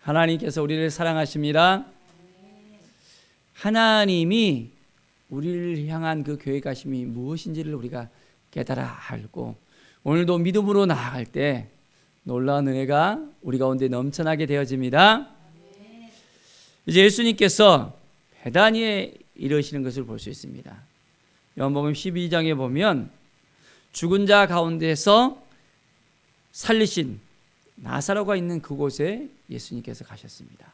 하나님께서 우리를 사랑하십니다. 하나님이 우리를 향한 그 계획하심이 무엇인지를 우리가 깨달아 알고 오늘도 믿음으로 나아갈 때 놀라운 은혜가 우리 가운데 넘쳐나게 되어집니다. 이제 예수님께서 베다니에 이르시는 것을 볼 수 있습니다. 요한복음 12장에 보면 죽은 자 가운데서 살리신 나사로가 있는 그곳에 예수님께서 가셨습니다.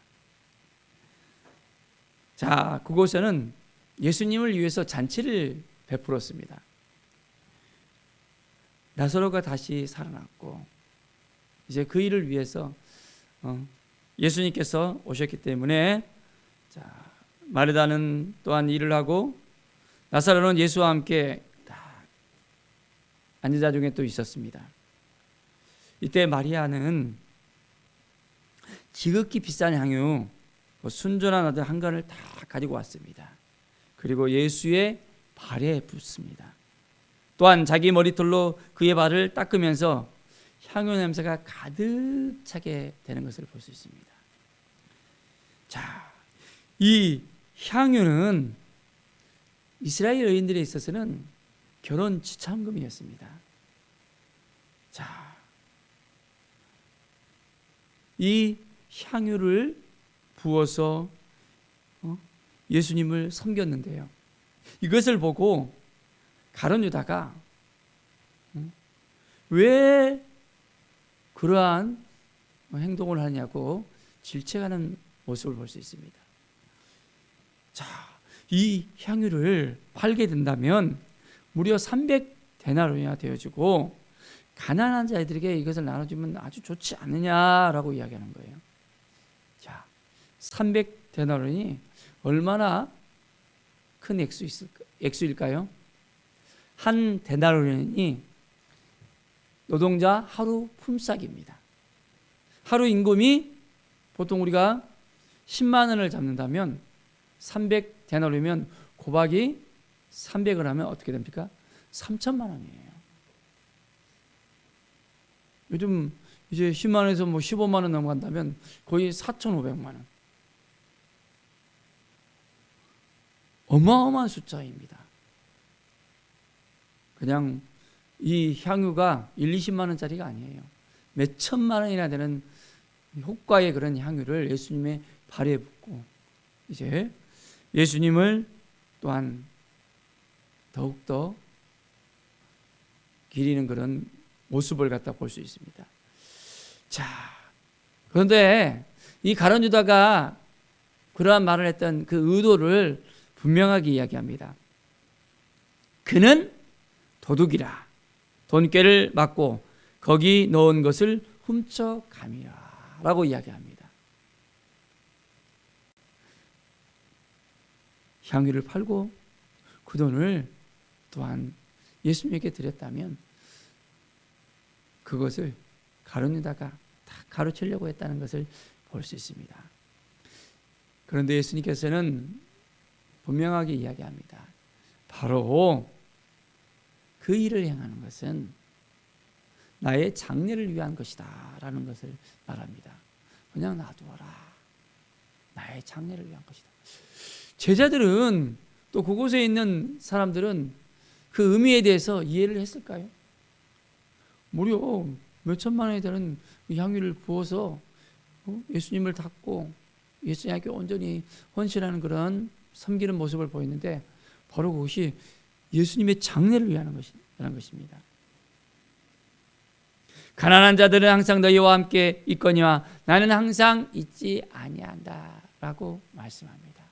자, 그곳에는 예수님을 위해서 잔치를 베풀었습니다. 나사로가 다시 살아났고 이제 그 일을 위해서 예수님께서 오셨기 때문에 마르다는 또한 일을 하고 나사로는 예수와 함께 앉은 자 중에 또 있었습니다. 이때 마리아는 지극히 비싼 향유 순전한 아들 한 간을 다 가지고 왔습니다. 그리고 예수의 발에 붓습니다. 또한 자기 머리털로 그의 발을 닦으면서 향유 냄새가 가득 차게 되는 것을 볼 수 있습니다. 자, 이 향유는 이스라엘 여인들에 있어서는 결혼 지참금이었습니다. 자, 이 향유를 부어서 예수님을 섬겼는데요. 이것을 보고 가룟 유다가 왜 그러한 행동을 하냐고 질책하는 모습을 볼 수 있습니다. 자, 이 향유를 팔게 된다면 무려 300데나리온이나 되어지고 가난한 자들에게 이것을 나눠주면 아주 좋지 않느냐라고 이야기하는 거예요. 자, 300데나리온이 얼마나 큰 액수일까요? 한 데나리온이 노동자 하루 품삯입니다. 하루 임금이 보통 우리가 10만 원을 잡는다면 300데나리온이면 곱하기 300을 하면 어떻게 됩니까? 3천만 원이에요. 요즘 이제 10만 원에서 15만 원 넘어간다면 거의 4,500만 원. 어마어마한 숫자입니다. 그냥 이 향유가 1, 20만 원짜리가 아니에요. 몇 천만 원이나 되는 효과의 그런 향유를 예수님의 발에 붓고 이제 예수님을 또한 더욱더 기리는 그런 모습을 갖다 볼 수 있습니다. 자, 그런데 이 가룟 유다가 그러한 말을 했던 그 의도를 분명하게 이야기합니다. 그는 도둑이라 돈꾀를 맞고 거기 넣은 것을 훔쳐감이라 라고 이야기합니다. 향유를 팔고 그 돈을 또한 예수님에게 드렸다면 그것을 가룟 유다가 다 가로채려고 했다는 것을 볼 수 있습니다. 그런데 예수님께서는 분명하게 이야기합니다. 바로 그 일을 행하는 것은 나의 장래를 위한 것이다 라는 것을 말합니다. 그냥 놔두어라. 나의 장래를 위한 것이다. 제자들은 또 그곳에 있는 사람들은 그 의미에 대해서 이해를 했을까요? 무려 몇 천만 원이 되는 향유를 부어서 예수님을 닦고 예수님께 온전히 헌신하는 그런 섬기는 모습을 보이는데 바로 그것이 예수님의 장래를 위하는 것이라는 것입니다. 가난한 자들은 항상 너희와 함께 있거니와 나는 항상 있지 아니한다 라고 말씀합니다.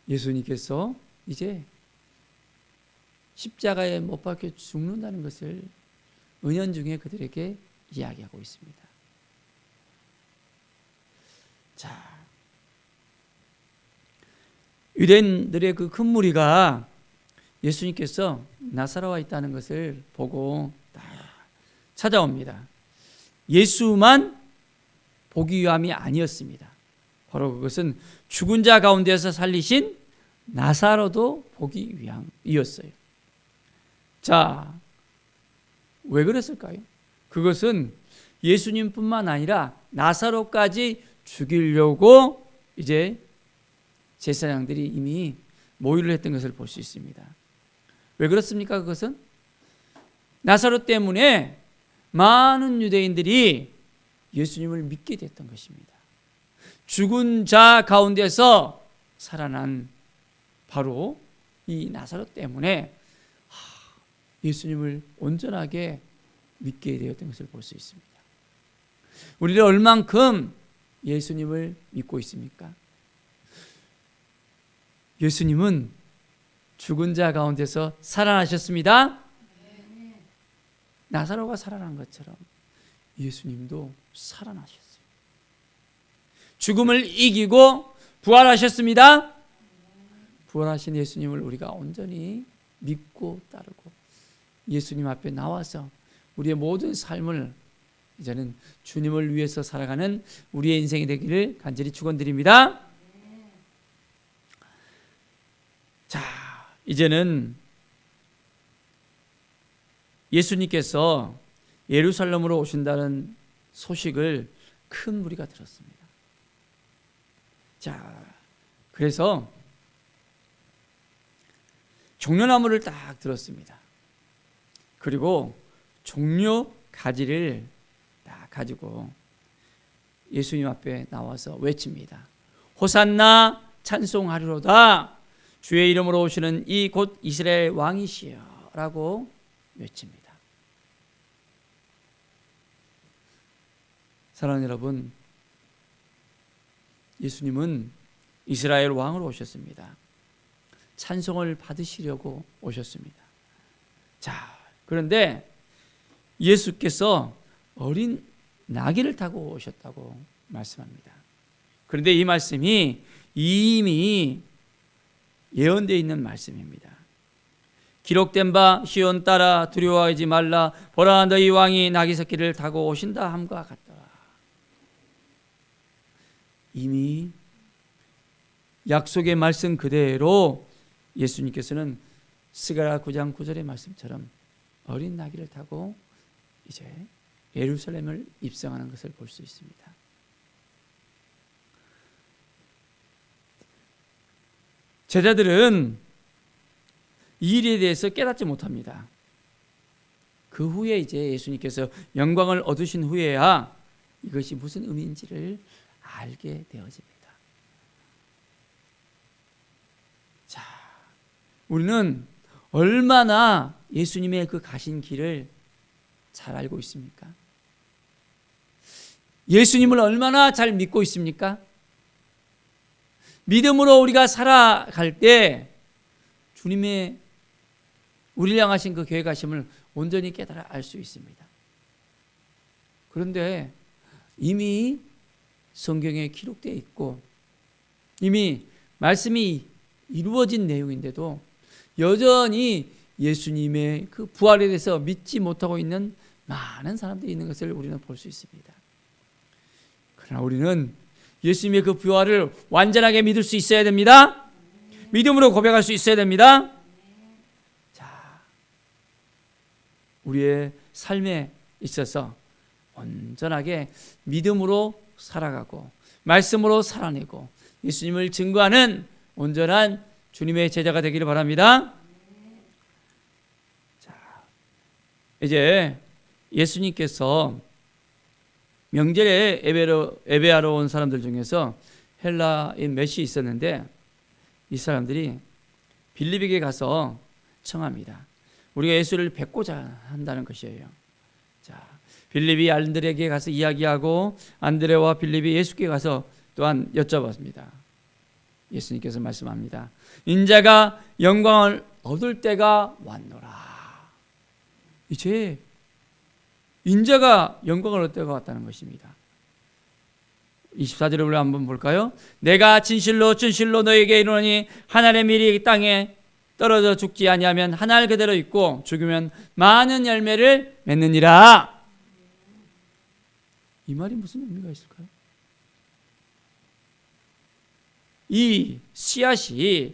예수님께서 이제 십자가에 못 박혀 죽는다는 것을 은연중에 그들에게 이야기하고 있습니다. 자, 유대인들의 그 큰 무리가 예수님께서 나사로와 있다는 것을 보고 다 찾아옵니다. 예수만 보기 위함이 아니었습니다. 바로 그것은 죽은 자 가운데서 살리신 나사로도 보기 위함이었어요. 자, 왜 그랬을까요? 그것은 예수님뿐만 아니라 나사로까지 죽이려고 이제 제사장들이 이미 모의를 했던 것을 볼 수 있습니다. 왜 그렇습니까? 그것은 나사로 때문에 많은 유대인들이 예수님을 믿게 됐던 것입니다. 죽은 자 가운데서 살아난 바로 이 나사로 때문에 예수님을 온전하게 믿게 되었던 것을 볼 수 있습니다. 우리는 얼만큼 예수님을 믿고 있습니까? 예수님은 죽은 자 가운데서 살아나셨습니다. 나사로가 살아난 것처럼 예수님도 살아나셨어요. 죽음을 이기고 부활하셨습니다. 부활하신 예수님을 우리가 온전히 믿고 따르고 예수님 앞에 나와서 우리의 모든 삶을 이제는 주님을 위해서 살아가는 우리의 인생이 되기를 간절히 축원드립니다. 자, 이제는 예수님께서 예루살렘으로 오신다는 소식을 큰 무리가 들었습니다. 자, 그래서 종려나무를 딱 들었습니다. 그리고 종려 가지를 딱 가지고 예수님 앞에 나와서 외칩니다. 호산나 찬송하리로다. 주의 이름으로 오시는 이 곧 이스라엘 왕이시여 라고 외칩니다. 사랑하는 여러분, 예수님은 이스라엘 왕으로 오셨습니다. 찬송을 받으시려고 오셨습니다. 자, 그런데 예수께서 어린 나귀를 타고 오셨다고 말씀합니다. 그런데 이 말씀이 이미 예언되어 있는 말씀입니다. 기록된 바 시온 딸아 두려워하지 말라 보라 너희 왕이 나귀 새끼를 타고 오신다 함과 같더라. 이미 약속의 말씀 그대로 예수님께서는 스가랴 9장 9절의 말씀처럼 어린 나귀를 타고 이제 예루살렘을 입성하는 것을 볼 수 있습니다. 제자들은 이 일에 대해서 깨닫지 못합니다. 그 후에 이제 예수님께서 영광을 얻으신 후에야 이것이 무슨 의미인지를 알게 되어집니다. 자, 우리는 얼마나 예수님의 그 가신 길을 잘 알고 있습니까? 예수님을 얼마나 잘 믿고 있습니까? 믿음으로 우리가 살아갈 때 주님의 우리를 향하신 그 계획하심을 온전히 깨달아 알 수 있습니다. 그런데 이미 성경에 기록되어 있고 이미 말씀이 이루어진 내용인데도 여전히 예수님의 그 부활에 대해서 믿지 못하고 있는 많은 사람들이 있는 것을 우리는 볼 수 있습니다. 그러나 우리는 예수님의 그 부활을 완전하게 믿을 수 있어야 됩니다. 믿음으로 고백할 수 있어야 됩니다. 자, 우리의 삶에 있어서 온전하게 믿음으로 살아가고 말씀으로 살아내고 예수님을 증거하는 온전한 주님의 제자가 되기를 바랍니다. 자, 이제 예수님께서 명절에 예배하러 온 사람들 중에서 헬라인 몇이 있었는데 이 사람들이 빌립에게 가서 청합니다. 우리가 예수를 뵙고자 한다는 것이에요. 자, 빌립이 안드레에게 가서 이야기하고 안드레와 빌립이 예수께 가서 또한 여쭤봤습니다. 예수님께서 말씀합니다. 인자가 영광을 얻을 때가 왔노라. 이제 인자가 영광을 얻을 때가 왔다는 것입니다. 24절을 우리 한번 볼까요? 내가 진실로 너에게 이르노니 한 알의 밀이 땅에 떨어져 죽지 아니하면 한 알 그대로 있고 죽으면 많은 열매를 맺느니라. 이 말이 무슨 의미가 있을까요? 이 씨앗이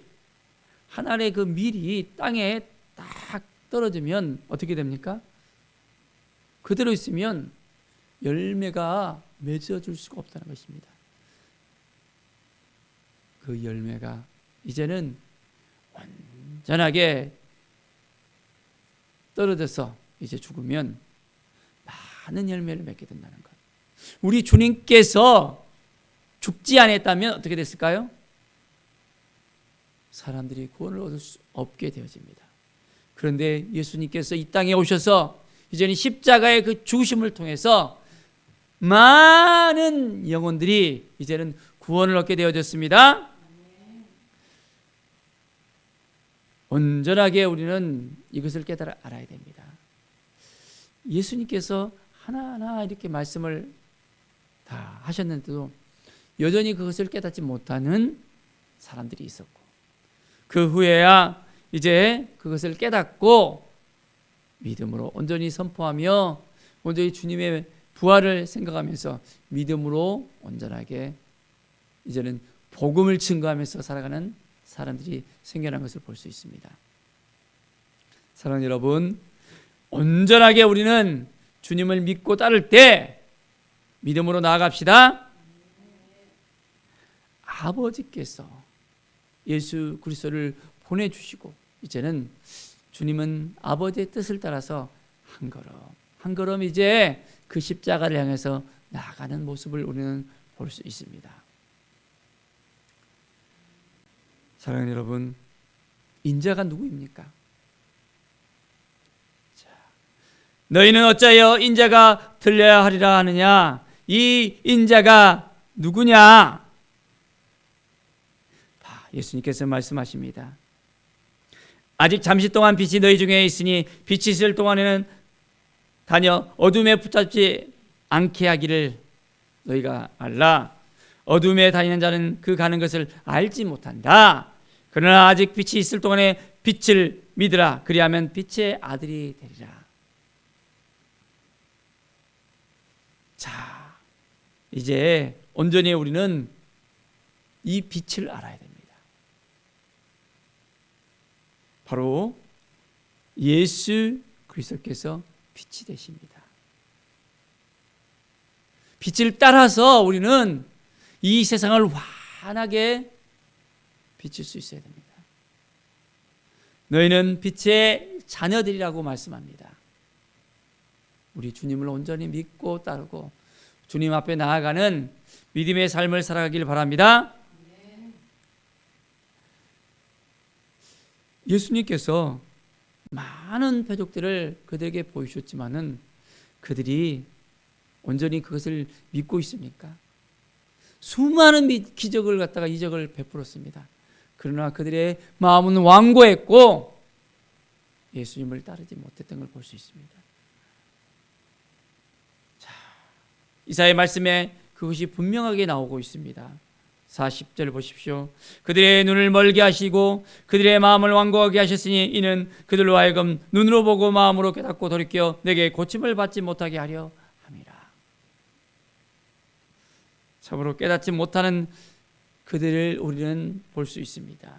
한 알의 그 밀이 땅에 딱 떨어지면 어떻게 됩니까? 그대로 있으면 열매가 맺어줄 수가 없다는 것입니다. 그 열매가 이제는 완전하게 떨어져서 이제 죽으면 많은 열매를 맺게 된다는 것. 우리 주님께서 죽지 않았다면 어떻게 됐을까요? 사람들이 구원을 얻을 수 없게 되어집니다. 그런데 예수님께서 이 땅에 오셔서 이제는 십자가의 그 죽으심을 통해서 많은 영혼들이 이제는 구원을 얻게 되어졌습니다. 온전하게 우리는 이것을 깨달아 알아야 됩니다. 예수님께서 하나하나 이렇게 말씀을 다 하셨는데도 여전히 그것을 깨닫지 못하는 사람들이 있었고, 그 후에야 이제 그것을 깨닫고 믿음으로 온전히 선포하며 온전히 주님의 부활을 생각하면서 믿음으로 온전하게 이제는 복음을 증거하면서 살아가는 사람들이 생겨난 것을 볼 수 있습니다. 사랑하는 여러분, 온전하게 우리는 주님을 믿고 따를 때 믿음으로 나아갑시다. 아버지께서 예수 그리스도를 보내주시고 이제는 주님은 아버지의 뜻을 따라서 한 걸음 한 걸음 이제 그 십자가를 향해서 나아가는 모습을 우리는 볼 수 있습니다. 사랑하는 여러분, 인자가 누구입니까? 자, 너희는 어찌하여 인자가 들려야 하리라 하느냐? 이 인자가 누구냐? 예수님께서 말씀하십니다. 아직 잠시 동안 빛이 너희 중에 있으니 빛이 있을 동안에는 다녀 어둠에 붙잡지 않게 하기를 너희가 알라. 어둠에 다니는 자는 그 가는 것을 알지 못한다. 그러나 아직 빛이 있을 동안에 빛을 믿으라. 그리하면 빛의 아들이 되리라. 자, 이제 온전히 우리는 이 빛을 알아야 됩니다. 바로 예수 그리스도께서 빛이 되십니다. 빛을 따라서 우리는 이 세상을 환하게 비칠 수 있어야 됩니다. 너희는 빛의 자녀들이라고 말씀합니다. 우리 주님을 온전히 믿고 따르고 주님 앞에 나아가는 믿음의 삶을 살아가길 바랍니다. 예수님께서 많은 표적들을 그들에게 보이셨지만은 그들이 온전히 그것을 믿고 있습니까? 수많은 기적을 갖다가 이적을 베풀었습니다. 그러나 그들의 마음은 완고했고 예수님을 따르지 못했던 걸 볼 수 있습니다. 자, 이사야의 말씀에 그것이 분명하게 나오고 있습니다. 40절 보십시오. 그들의 눈을 멀게 하시고 그들의 마음을 완고하게 하셨으니 이는 그들로 하여금 눈으로 보고 마음으로 깨닫고 돌이켜 내게 고침을 받지 못하게 하려 함이라. 참으로 깨닫지 못하는 그들을 우리는 볼 수 있습니다.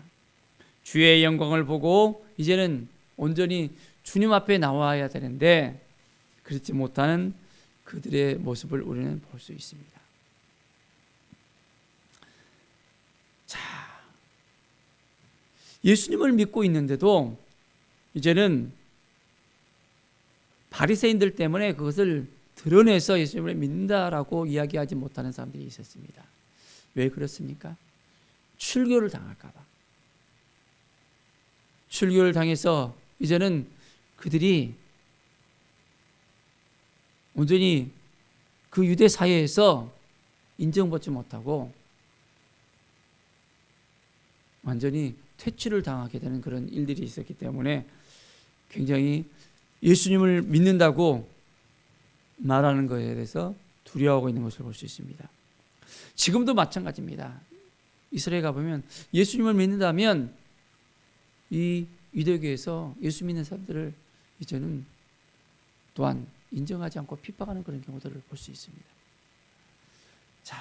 주의 영광을 보고 이제는 온전히 주님 앞에 나와야 되는데 그렇지 못하는 그들의 모습을 우리는 볼 수 있습니다. 자, 예수님을 믿고 있는데도 이제는 바리새인들 때문에 그것을 드러내서 예수님을 믿는다라고 이야기하지 못하는 사람들이 있었습니다. 왜 그렇습니까? 출교를 당할까 봐. 출교를 당해서 이제는 그들이 온전히 그 유대 사회에서 인정받지 못하고 완전히 퇴출을 당하게 되는 그런 일들이 있었기 때문에 굉장히 예수님을 믿는다고 말하는 것에 대해서 두려워하고 있는 것을 볼 수 있습니다. 지금도 마찬가지입니다. 이스라엘에 가보면 예수님을 믿는다면 이 유대교에서 예수 믿는 사람들을 이제는 또한 인정하지 않고 핍박하는 그런 경우들을 볼 수 있습니다. 자,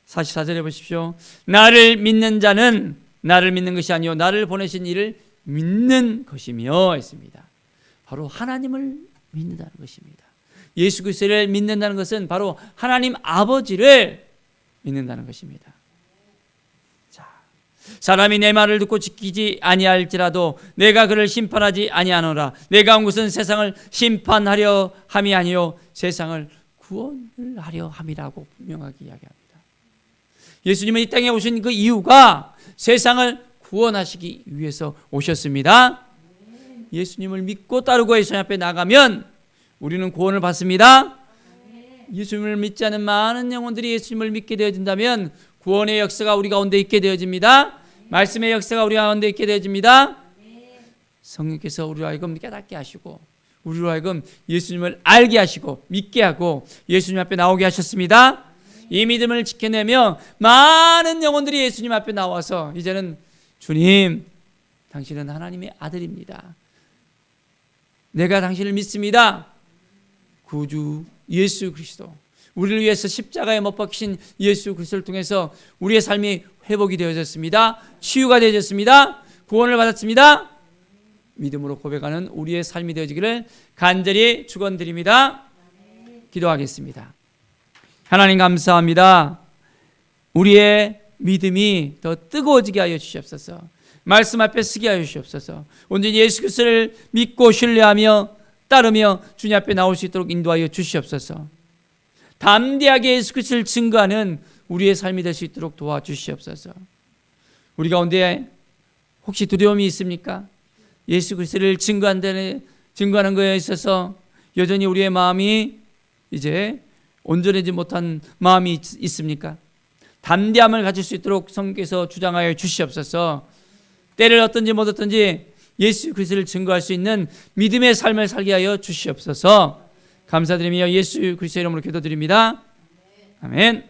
44절에 보십시오. 나를 믿는 자는 나를 믿는 것이 아니요 나를 보내신 이를 믿는 것이며 했습니다. 바로 하나님을 믿는다는 것입니다. 예수 그리스도를 믿는다는 것은 바로 하나님 아버지를 믿는다는 것입니다. 자, 사람이 내 말을 듣고 지키지 아니할지라도 내가 그를 심판하지 아니하노라. 내가 온 것은 세상을 심판하려 함이 아니요 세상을 구원을 하려 함이라고 분명하게 이야기합니다. 예수님은 이 땅에 오신 그 이유가 세상을 구원하시기 위해서 오셨습니다. 예수님을 믿고 따르고 예수님 앞에 나가면 우리는 구원을 받습니다. 예수님을 믿지 않은 많은 영혼들이 예수님을 믿게 되어진다면 구원의 역사가 우리 가운데 있게 되어집니다. 말씀의 역사가 우리 가운데 있게 되어집니다. 성령께서 우리로 하여금 깨닫게 하시고 우리로 하여금 예수님을 알게 하시고 믿게 하고 예수님 앞에 나오게 하셨습니다. 이 믿음을 지켜내며 많은 영혼들이 예수님 앞에 나와서 이제는 주님, 당신은 하나님의 아들입니다. 내가 당신을 믿습니다. 구주 예수 그리스도, 우리를 위해서 십자가에 못 박히신 예수 그리스도를 통해서 우리의 삶이 회복이 되어졌습니다. 치유가 되어졌습니다. 구원을 받았습니다. 믿음으로 고백하는 우리의 삶이 되어지기를 간절히 축원드립니다. 기도하겠습니다. 하나님 감사합니다. 우리의 믿음이 더 뜨거워지게 하여 주시옵소서. 말씀 앞에 서게 하여 주시옵소서. 온전히 예수 그리스도를 믿고 신뢰하며 따르며 주님 앞에 나올 수 있도록 인도하여 주시옵소서. 담대하게 예수 그리스도를 증거하는 우리의 삶이 될 수 있도록 도와주시옵소서. 우리 가운데 혹시 두려움이 있습니까? 예수 그리스도를 증거하는 것에 있어서 여전히 우리의 마음이 이제 온전하지 못한 마음이 있습니까? 담대함을 가질 수 있도록 성령께서 주장하여 주시옵소서. 때를 얻든지 못 얻든지 예수 그리스도를 증거할 수 있는 믿음의 삶을 살게 하여 주시옵소서. 감사드리며 예수 그리스도의 이름으로 기도드립니다. 아멘.